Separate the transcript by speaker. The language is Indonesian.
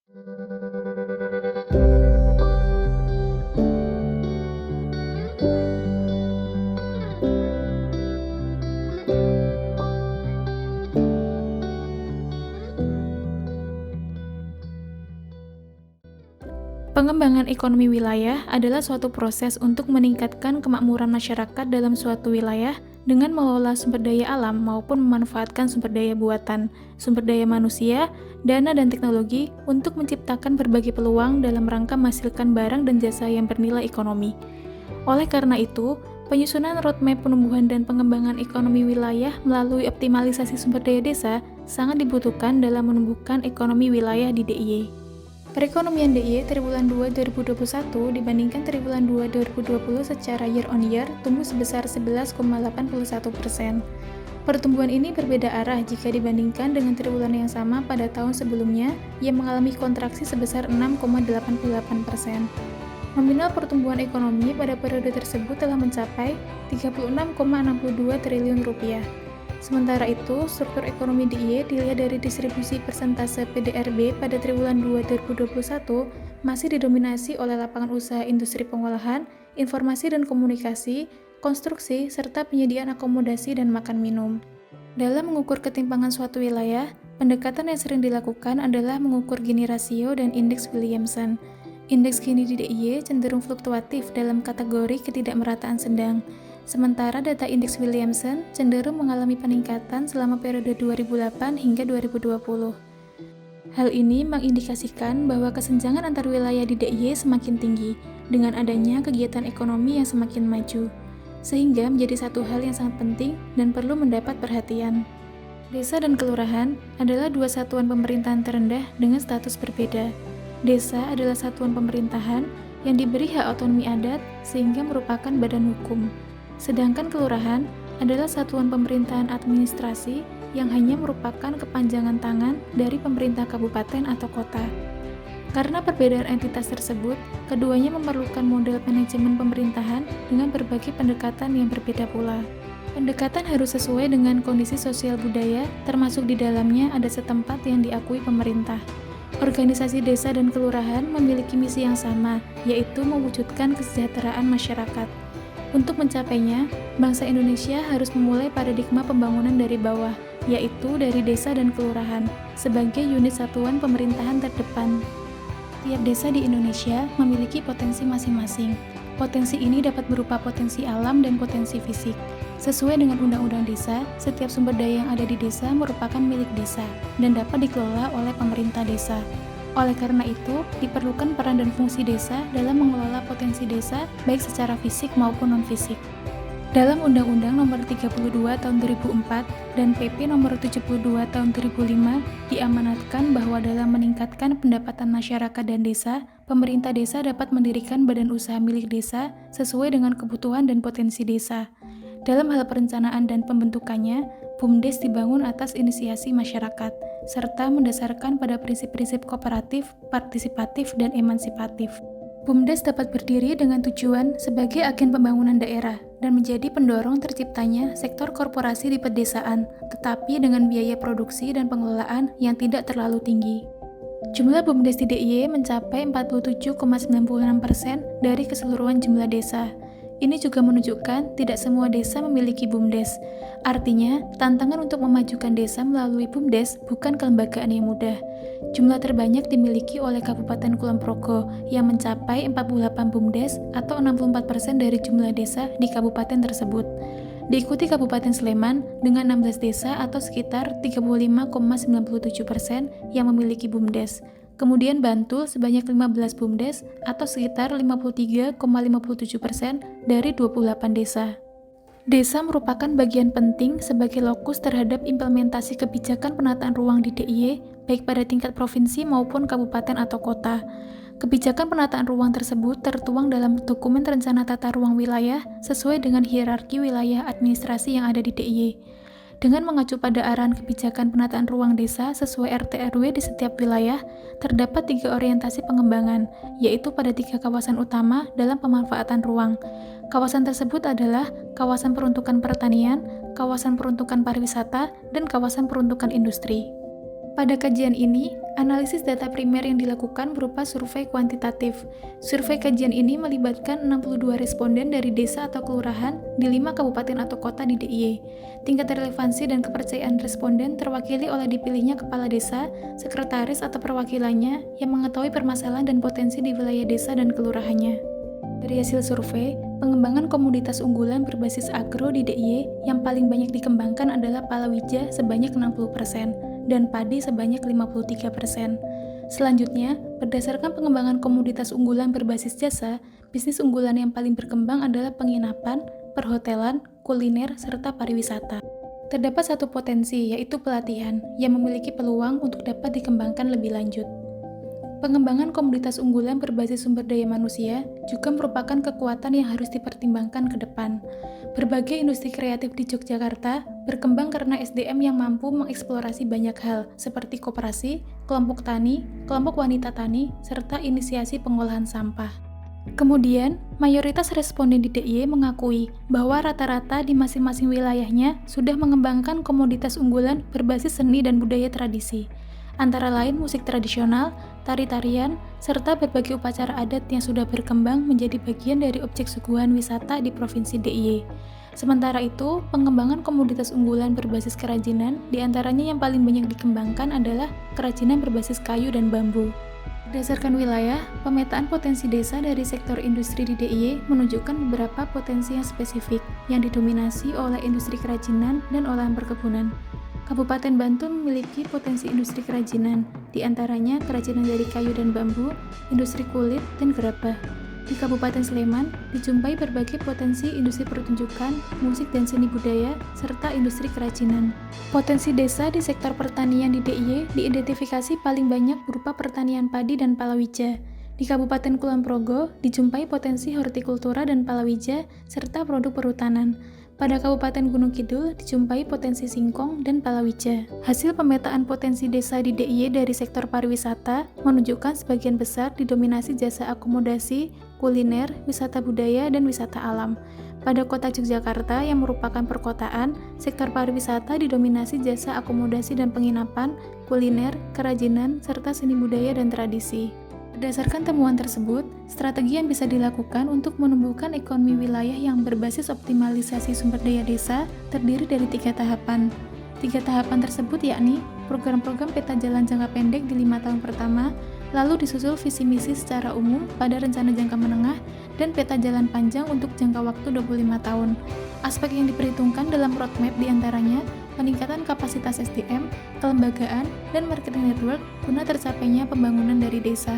Speaker 1: Pengembangan ekonomi wilayah adalah suatu proses untuk meningkatkan kemakmuran masyarakat dalam suatu wilayah dengan mengelola sumber daya alam maupun memanfaatkan sumber daya buatan, sumber daya manusia, dana dan teknologi untuk menciptakan berbagai peluang dalam rangka menghasilkan barang dan jasa yang bernilai ekonomi. Oleh karena itu, penyusunan roadmap penumbuhan dan pengembangan ekonomi wilayah melalui optimalisasi sumber daya desa sangat dibutuhkan dalam menumbuhkan ekonomi wilayah di DIY. Perekonomian DIY triwulan 2 2021 dibandingkan triwulan 2 2020 secara year on year tumbuh sebesar 11,81%. Pertumbuhan ini berbeda arah jika dibandingkan dengan triwulan yang sama pada tahun sebelumnya yang mengalami kontraksi sebesar 6,88%. Nominal pertumbuhan ekonomi pada periode tersebut telah mencapai 36,62 triliun rupiah. Sementara itu, struktur ekonomi DIY dilihat dari distribusi persentase PDRB pada triwulan 2 2021 masih didominasi oleh lapangan usaha industri pengolahan, informasi dan komunikasi, konstruksi, serta penyediaan akomodasi dan makan minum. Dalam mengukur ketimpangan suatu wilayah, pendekatan yang sering dilakukan adalah mengukur Gini rasio dan indeks Williamson. Indeks Gini di DIY cenderung fluktuatif dalam kategori ketidakmerataan sedang. Sementara data indeks Williamson cenderung mengalami peningkatan selama periode 2008 hingga 2020. Hal ini mengindikasikan bahwa kesenjangan antar wilayah di DIY semakin tinggi dengan adanya kegiatan ekonomi yang semakin maju, sehingga menjadi satu hal yang sangat penting dan perlu mendapat perhatian. Desa dan kelurahan adalah dua satuan pemerintahan terendah dengan status berbeda. Desa adalah satuan pemerintahan yang diberi hak otonomi adat sehingga merupakan badan hukum. Sedangkan kelurahan adalah satuan pemerintahan administrasi yang hanya merupakan kepanjangan tangan dari pemerintah kabupaten atau kota. Karena perbedaan entitas tersebut, keduanya memerlukan model manajemen pemerintahan dengan berbagai pendekatan yang berbeda pula. Pendekatan harus sesuai dengan kondisi sosial budaya, termasuk di dalamnya ada setempat yang diakui pemerintah. Organisasi desa dan kelurahan memiliki misi yang sama, yaitu mewujudkan kesejahteraan masyarakat. Untuk mencapainya, bangsa Indonesia harus memulai paradigma pembangunan dari bawah, yaitu dari desa dan kelurahan, sebagai unit satuan pemerintahan terdepan. Tiap desa di Indonesia memiliki potensi masing-masing. Potensi ini dapat berupa potensi alam dan potensi fisik. Sesuai dengan Undang-Undang Desa, setiap sumber daya yang ada di desa merupakan milik desa dan dapat dikelola oleh pemerintah desa. Oleh karena itu, diperlukan peran dan fungsi desa dalam mengelola potensi desa baik secara fisik maupun non-fisik. Dalam Undang-Undang Nomor 32 Tahun 2004 dan PP Nomor 72 Tahun 2005 diamanatkan bahwa dalam meningkatkan pendapatan masyarakat dan desa, pemerintah desa dapat mendirikan badan usaha milik desa sesuai dengan kebutuhan dan potensi desa. Dalam hal perencanaan dan pembentukannya, BUMDes dibangun atas inisiasi masyarakat, serta mendasarkan pada prinsip-prinsip kooperatif, partisipatif, dan emansipatif. BUMDes dapat berdiri dengan tujuan sebagai agen pembangunan daerah dan menjadi pendorong terciptanya sektor korporasi di pedesaan, tetapi dengan biaya produksi dan pengelolaan yang tidak terlalu tinggi. Jumlah BUMDes di DIY mencapai 47,96% dari keseluruhan jumlah desa. Ini juga menunjukkan tidak semua desa memiliki BUMDes. Artinya, tantangan untuk memajukan desa melalui BUMDes bukan kelembagaan yang mudah. Jumlah terbanyak dimiliki oleh Kabupaten Kulon Progo yang mencapai 48 BUMDes atau 64% dari jumlah desa di kabupaten tersebut. Diikuti Kabupaten Sleman dengan 16 desa atau sekitar 35,97% yang memiliki BUMDes. Kemudian Bantul sebanyak 15 BUMDes atau sekitar 53,57% dari 28 desa. Desa merupakan bagian penting sebagai lokus terhadap implementasi kebijakan penataan ruang di DIY, baik pada tingkat provinsi maupun kabupaten atau kota. Kebijakan penataan ruang tersebut tertuang dalam dokumen rencana tata ruang wilayah sesuai dengan hierarki wilayah administrasi yang ada di DIY. Dengan mengacu pada arahan kebijakan penataan ruang desa sesuai RT/RW di setiap wilayah, terdapat 3 orientasi pengembangan, yaitu pada 3 kawasan utama dalam pemanfaatan ruang. Kawasan tersebut adalah kawasan peruntukan pertanian, kawasan peruntukan pariwisata, dan kawasan peruntukan industri. Pada kajian ini, analisis data primer yang dilakukan berupa survei kuantitatif. Survei kajian ini melibatkan 62 responden dari desa atau kelurahan di 5 kabupaten atau kota di DIY. Tingkat relevansi dan kepercayaan responden terwakili oleh dipilihnya kepala desa, sekretaris atau perwakilannya yang mengetahui permasalahan dan potensi di wilayah desa dan kelurahannya. Dari hasil survei, pengembangan komoditas unggulan berbasis agro di DIY yang paling banyak dikembangkan adalah palawija sebanyak 60%. Dan padi sebanyak 53%. Selanjutnya, berdasarkan pengembangan komoditas unggulan berbasis jasa, bisnis unggulan yang paling berkembang adalah penginapan, perhotelan, kuliner, serta pariwisata. Terdapat satu potensi, yaitu pelatihan, yang memiliki peluang untuk dapat dikembangkan lebih lanjut. Pengembangan komoditas unggulan berbasis sumber daya manusia juga merupakan kekuatan yang harus dipertimbangkan ke depan. Berbagai industri kreatif di Yogyakarta berkembang karena SDM yang mampu mengeksplorasi banyak hal, seperti koperasi, kelompok tani, kelompok wanita tani, serta inisiasi pengolahan sampah. Kemudian, mayoritas responden di DIY mengakui bahwa rata-rata di masing-masing wilayahnya sudah mengembangkan komoditas unggulan berbasis seni dan budaya tradisi, antara lain musik tradisional, tari-tarian, serta berbagai upacara adat yang sudah berkembang menjadi bagian dari objek suguhan wisata di Provinsi DIY. Sementara itu, pengembangan komoditas unggulan berbasis kerajinan, diantaranya yang paling banyak dikembangkan adalah kerajinan berbasis kayu dan bambu. Berdasarkan wilayah, pemetaan potensi desa dari sektor industri di DIY menunjukkan beberapa potensi yang spesifik yang didominasi oleh industri kerajinan dan olahan perkebunan. Kabupaten Bantul memiliki potensi industri kerajinan, di antaranya kerajinan dari kayu dan bambu, industri kulit, dan gerabah. Di Kabupaten Sleman, dijumpai berbagai potensi industri pertunjukan, musik dan seni budaya, serta industri kerajinan. Potensi desa di sektor pertanian di DIY diidentifikasi paling banyak berupa pertanian padi dan palawija. Di Kabupaten Kulon Progo, dijumpai potensi hortikultura dan palawija, serta produk perhutanan. Pada Kabupaten Gunung Kidul dijumpai potensi singkong dan palawija. Hasil pemetaan potensi desa di DIY dari sektor pariwisata menunjukkan sebagian besar didominasi jasa akomodasi, kuliner, wisata budaya, dan wisata alam. Pada kota Yogyakarta yang merupakan perkotaan, sektor pariwisata didominasi jasa akomodasi dan penginapan, kuliner, kerajinan, serta seni budaya dan tradisi. Berdasarkan temuan tersebut, strategi yang bisa dilakukan untuk menumbuhkan ekonomi wilayah yang berbasis optimalisasi sumber daya desa terdiri dari 3 tahapan. 3 tahapan tersebut yakni program-program peta jalan jangka pendek di 5 tahun pertama, lalu disusul visi misi secara umum pada rencana jangka menengah, dan peta jalan panjang untuk jangka waktu 25 tahun. Aspek yang diperhitungkan dalam roadmap diantaranya peningkatan kapasitas SDM, kelembagaan, dan marketing network guna tercapainya pembangunan dari desa.